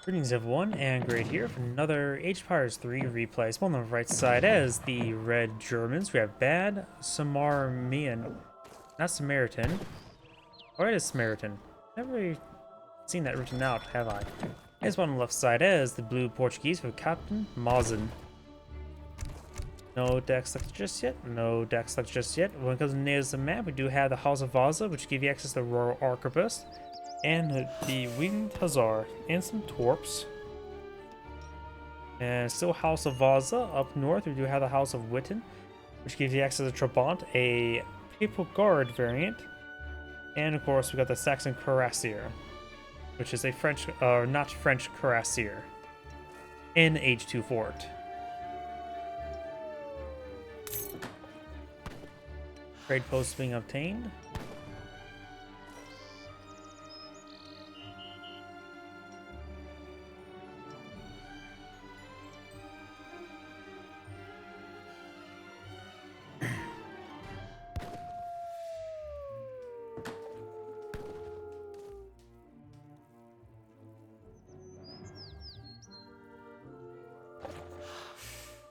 Greetings everyone, and Great here for another Age of Empires 3 replay. Spawned on the right side as the Red Germans. We have Bad Samaritan, not Samaritan. Or it is Samaritan. Never really seen that written out, have I? And spawned on the left side as the Blue Portuguese with Captain MazZen. No deck selected just yet. No deck selected just yet. When it comes to names of the map, we do have the House of Vaza, which give you access to the Royal Arquebus, and the Winged Hussar, and some Torps. And still House of Vaza. Up north, we do have the House of Witten, which gives you access to Trabant, a Papal Guard variant. And of course, we got the Saxon Cuirassier, which is a French, not French Cuirassier, in H2 Fort. Trade posts being obtained.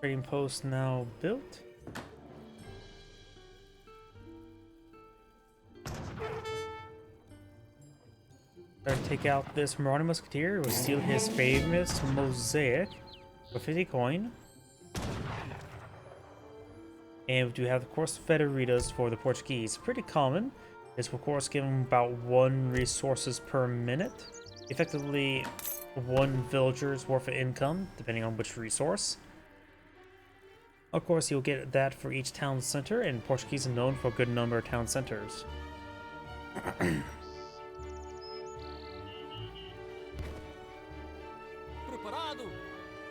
Trading post now built. Try to take out this Marauding Musketeer. We'll steal his famous mosaic for 50 coin. And we do have, of course, Federitas for the Portuguese. Pretty common. This will, of course, give them about 1 resources per minute. Effectively, 1 villager's worth of income, depending on which resource. Of course, you'll get that for each town center, and Portuguese are known for a good number of town centers.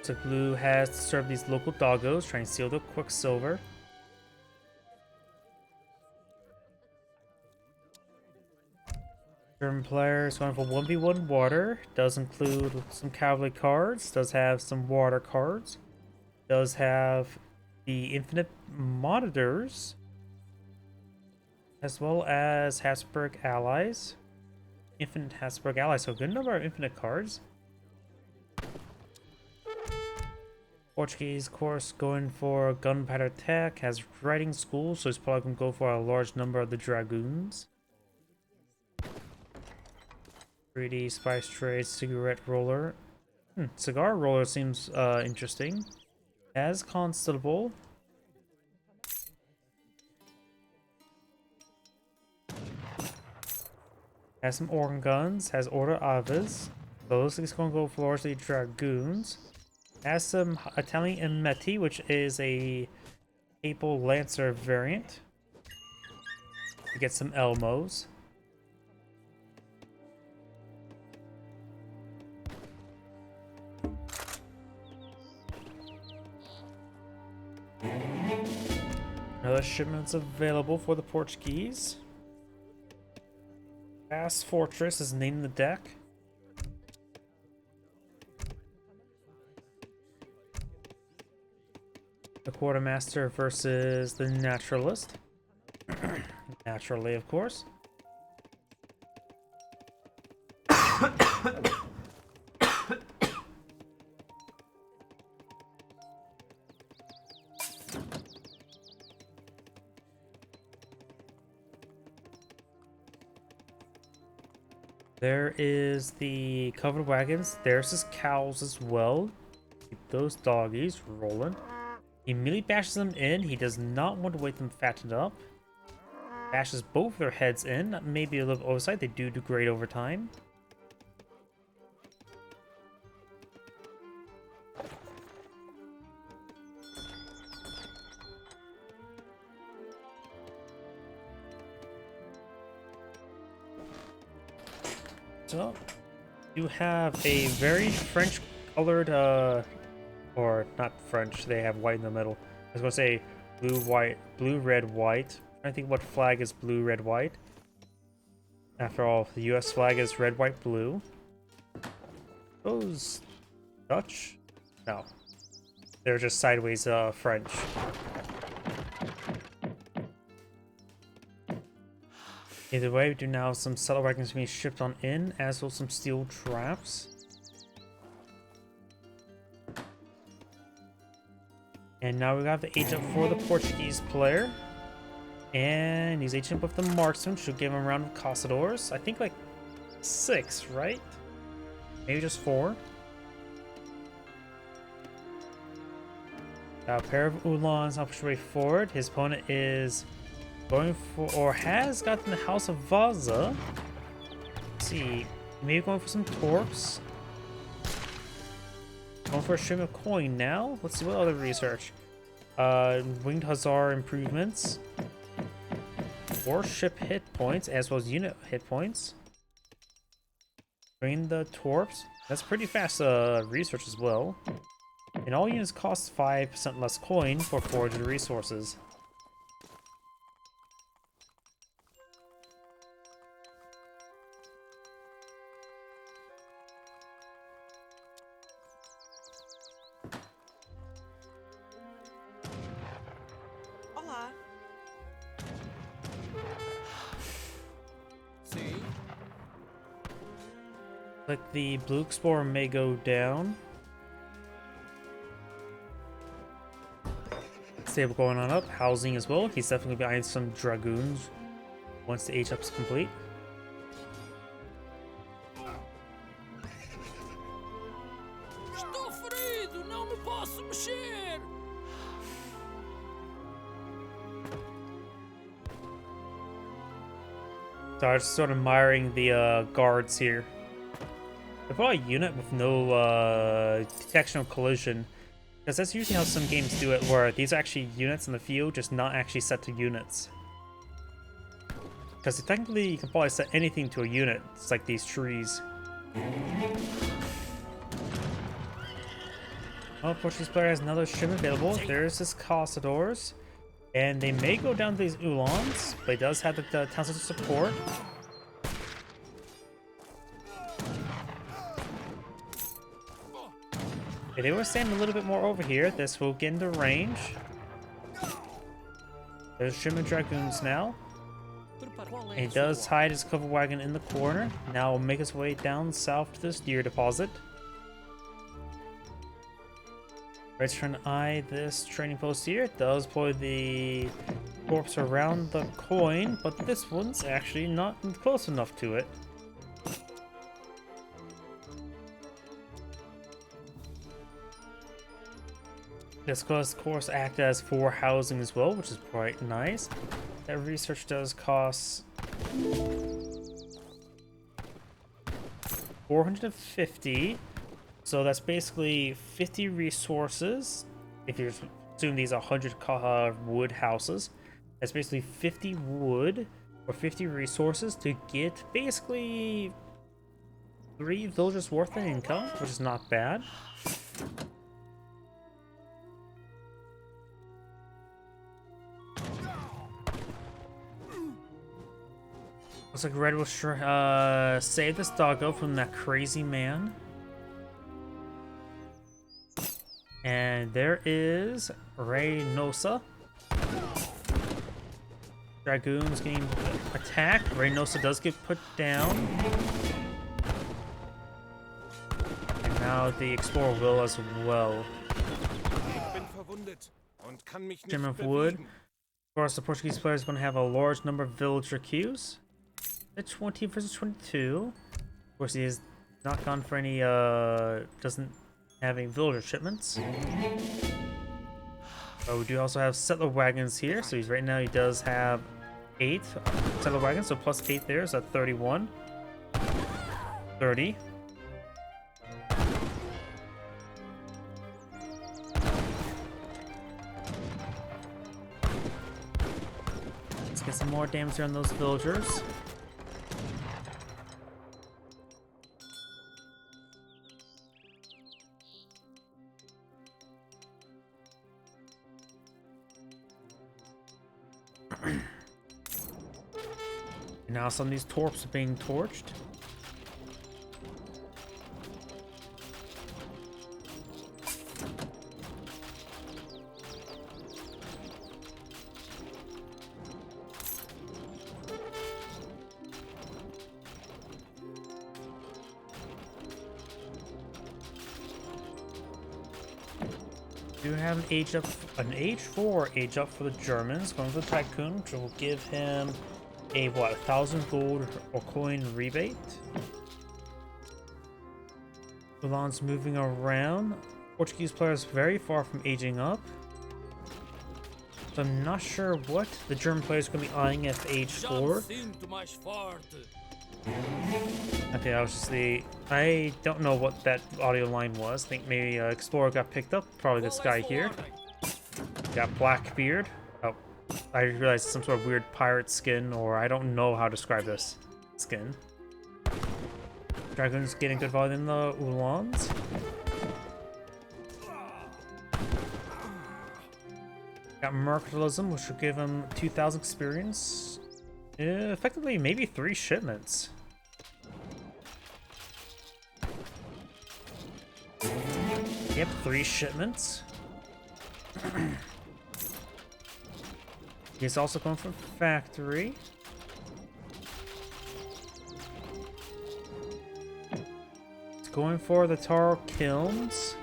So Blue has to serve these local doggos, trying to steal the Quicksilver. German players going for 1v1 water. Does include some cavalry cards, does have some water cards, does have the infinite monitors, as well as Habsburg allies. Infinite Habsburg allies, so a good number of infinite cards. Portuguese, of course, going for gunpowder attack, has riding school, so he's probably going to go for a large number of the dragoons. 3D spice trade, cigarette roller. Cigar roller seems interesting. As constable. Has some organ guns, has Order Aves. Those things going to go for largely dragoons. Has some Italian Emeti, which is a Papal Lancer variant. We get some Elmos. Another shipment's available for the Portuguese. Fast Fortress is named the deck. The Quartermaster versus the Naturalist. Naturally, of course. There is the covered wagons. There's his cows as well. Keep those doggies rolling. He immediately bashes them in. He does not want to wait them fattened up. Bashes both their heads in. Maybe a little oversight. They do great over time. So, you have a very French colored, or not French, they have white in the middle. I was gonna say blue, white, blue, red, white. I'm trying to think what flag is blue, red, white. After all, the US flag is red, white, blue. Those Dutch? No. They're just sideways, French. Either way, we do now have some subtle wagons being shipped on in, as well as some steel traps. And now we have the age up for the Portuguese player. And he's aging up with the marksman, should give him a round of Caçadores. I think like 6, right? Maybe just 4. A pair of Oolongs on his way forward. His opponent is going for, or has gotten the House of Vaza. Let's see, maybe going for some Torps. Going for a stream of coin now. Let's see what other research. Winged Hussar improvements. 4 ship hit points as well as unit hit points. Bring the Torps. That's pretty fast research as well. And all units cost 5% less coin for foraged resources. Olá. Like the Blue Explorer may go down. Stable going on up. Housing as well. He's definitely behind some Dragoons once the H-up is complete. Estou ferido, não me posso mexer. So I was sort of admiring the guards here. They're probably a unit with no detection of collision. Because that's usually how some games do it, where these are actually units in the field, just not actually set to units. Because technically you can probably set anything to a unit. It's like these trees. Oh, Portuguese player has another ship available. There's his Caçadores. And they may go down to these Oolongs, but he does have the town center support. Okay, they were standing a little bit more over here. This will get into range. There's Shimmer Dragoons now. And he does hide his cover wagon in the corner. Now we'll make his way down south to this deer deposit. Let's try to eye this training post here. It does deploy the corpse around the coin, but this one's actually not close enough to it. This does, of course, act as 4 housing as well, which is quite nice. That research does cost 450. So that's basically 50 resources. If you assume these are 100 wood houses, that's basically 50 wood or 50 resources to get basically 3 villagers worth of income, which is not bad. Looks like Red will save this doggo from that crazy man. And there is Reynosa. Dragoons getting attacked. Reynosa does get put down. And now the Explorer will as well. Gem of Wood. Of course, the Portuguese player is going to have a large number of villager queues. The 20 versus 22. Of course, he is not gone for any, doesn't have any villager shipments. But we do also have settler wagons here. So right now he does have 8 settler wagons. So plus 8 there is at 31. 30. Let's get some more damage here on those villagers. And now some of these torps are being torched. Do have an age 4 age up for the Germans, going for the Tycoon, which will give him a what, 1,000 gold or coin rebate. Milan's moving around. Portuguese players very far from aging up. So I'm not sure what the German players are going to be eyeing at age 4. Okay, that was just the... I don't know what that audio line was. I think maybe Explorer got picked up. Probably this guy here. Got black beard. Oh, I realized some sort of weird pirate skin, or I don't know how to describe this skin. Dragoon's getting good volume in the Uhlans. Got Mercantilism, which will give him 2,000 experience. Effectively, maybe 3 shipments. Yep, 3 shipments. He's also going for factory. He's going for the Taro Kilns.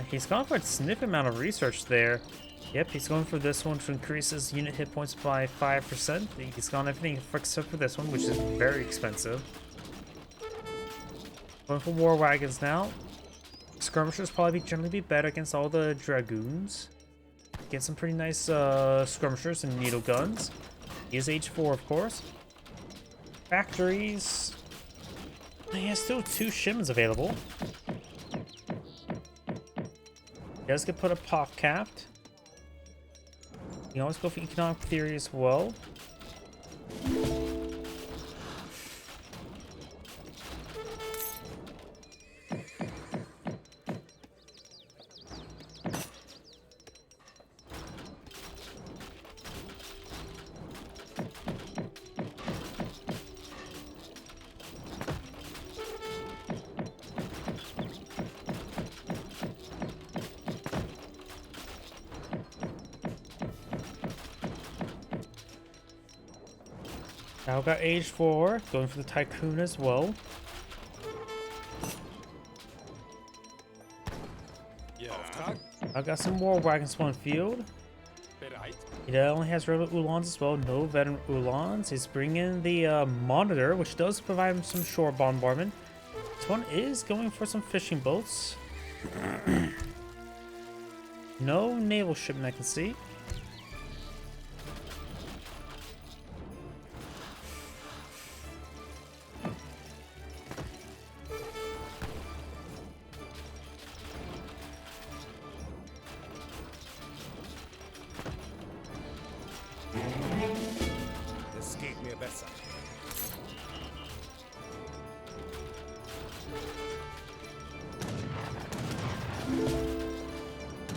He's gone for a significant amount of research there. Yep, he's going for this one to increase his unit hit points by 5%. He's gone everything except for this one, which is very expensive. Going for war wagons now. Skirmishers probably generally be better against all the dragoons. Get some pretty nice skirmishers and needle guns. He is age 4, of course. Factories. He has still 2 shipments available. He does get put a pop capped. You can always go for economic theory as well. Now got age 4, going for the Tycoon as well. I got some more wagons on field. He only has regular Uhlans as well, no veteran Uhlans. He's bringing the Monitor, which does provide him some shore bombardment. This one is going for some fishing boats. No naval shipment I can see.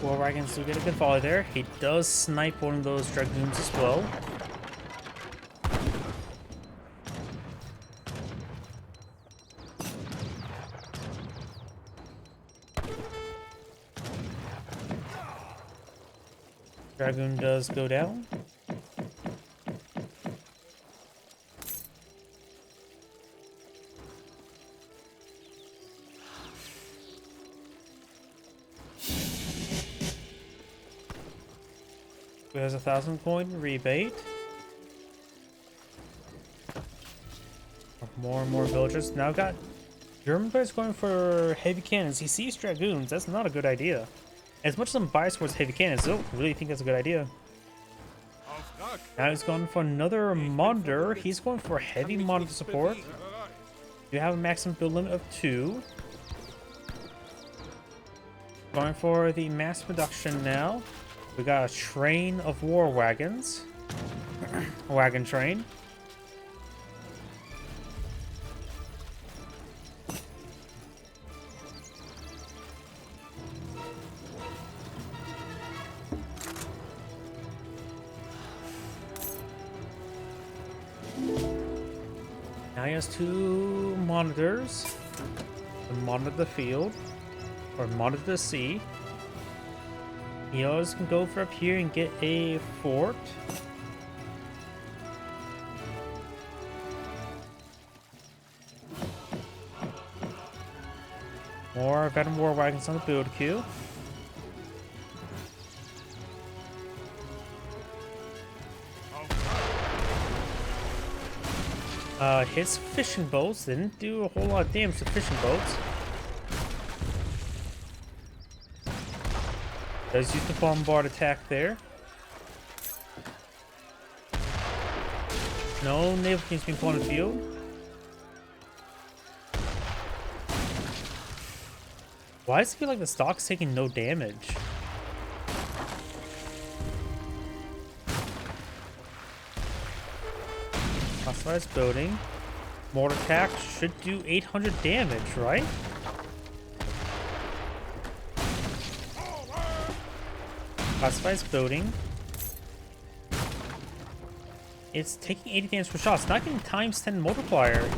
War wagons do get a good volley there. He does snipe one of those dragoons as well. Dragoon does go down. There's a 1,000 coin rebate. More and more villagers. Now got German players going for heavy cannons. He sees dragoons. That's not a good idea. As much as I'm biased towards heavy cannons, I don't really think that's a good idea. Now he's going for another Monitor. He's going for heavy Monitor support. You have a maximum build limit of 2. Going for the mass production now. We got a train of war wagons. Wagon train. Now he has 2 monitors. To monitor the field. Or monitor the sea. He always can go for up here and get a fort. More veteran war wagons on the build queue. His fishing boats didn't do a whole lot of damage to fishing boats. Does use the bombard attack there. No naval teams being put on the field. Why does it feel like the stock's taking no damage? Classified's building. Mortar attack should do 800 damage, right? Classified's building. It's taking 80 damage per shot. It's not getting times 10 multiplier.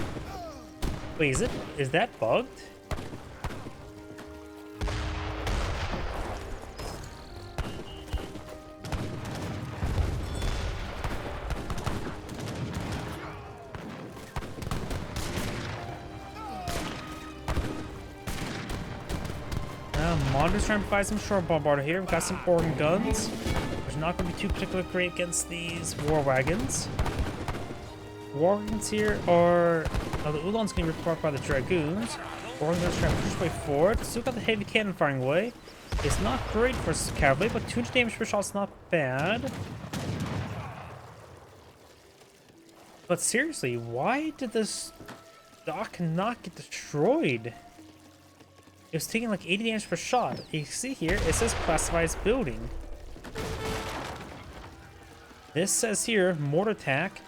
Wait, is that bugged? Monder's trying to provide some short bombarder here. We've got some organ guns, which are not going to be too particularly great against these war wagons. War wagons here are... the Ulan's getting ripped apart by the dragoons. Organ guns trying to push way forward. Still got the heavy cannon firing away. It's not great for cavalry, but 200 damage per shot is not bad. But seriously, why did this dock not get destroyed? It was taking like 80 damage per shot. You see here, it says classifies building. This says here, mortar attack,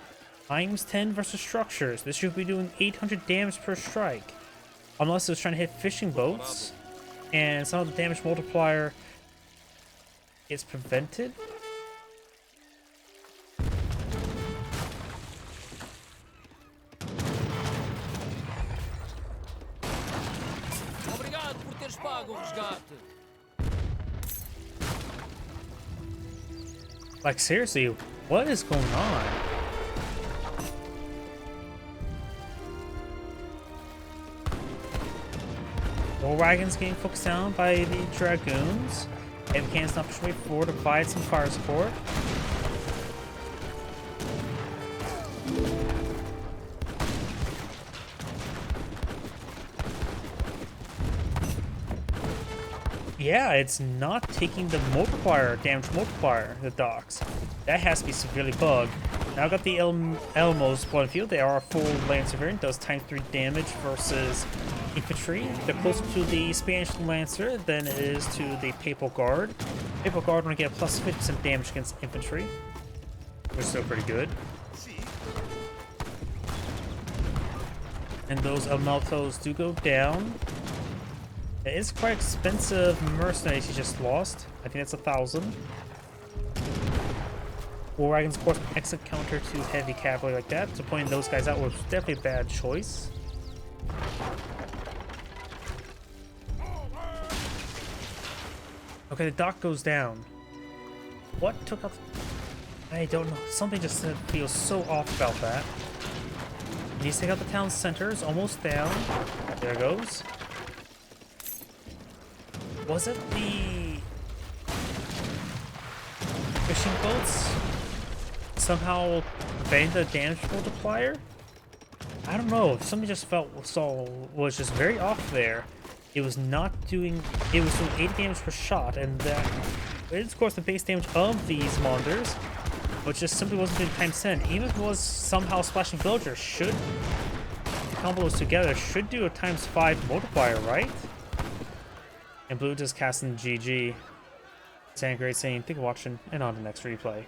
times 10 versus structures. This should be doing 800 damage per strike. Unless it was trying to hit fishing boats, and some of the damage multiplier is prevented. Like, seriously, what is going on? War wagons getting focused down by the dragoons. Heavy cannons not pushing way forward to provide some fire support. Yeah, it's not taking the multiplier, damage multiplier, the docks. That has to be severely bugged. Now I've got the Elmos Blood Field. They are a full Lancer variant, does times 3 damage versus infantry. They're closer to the Spanish Lancer than it is to the Papal Guard. Papal Guard want to get a plus 50% damage against infantry, which is still pretty good. And those Elmotos do go down. It is quite expensive mercenaries he just lost. I think that's 1,000. War wagons, of course, exit counter to heavy cavalry like that. So pointing those guys out was definitely a bad choice. Okay, the dock goes down. What took out? I don't know. Something just feels so off about that. He needs to take out the town center. It's almost down. There it goes. Was it the fishing boats somehow preventing the damage multiplier? I don't know. Something just was just very off there. It was not doing. It was doing 80 damage per shot, and that is of course the base damage of these monsters, but just simply wasn't doing times 10. Even if it was somehow splashing villagers, should the combo those together should do a times 5 multiplier, right? And Blue just casting GG. Saying great saying, thank you for watching, and on to the next replay.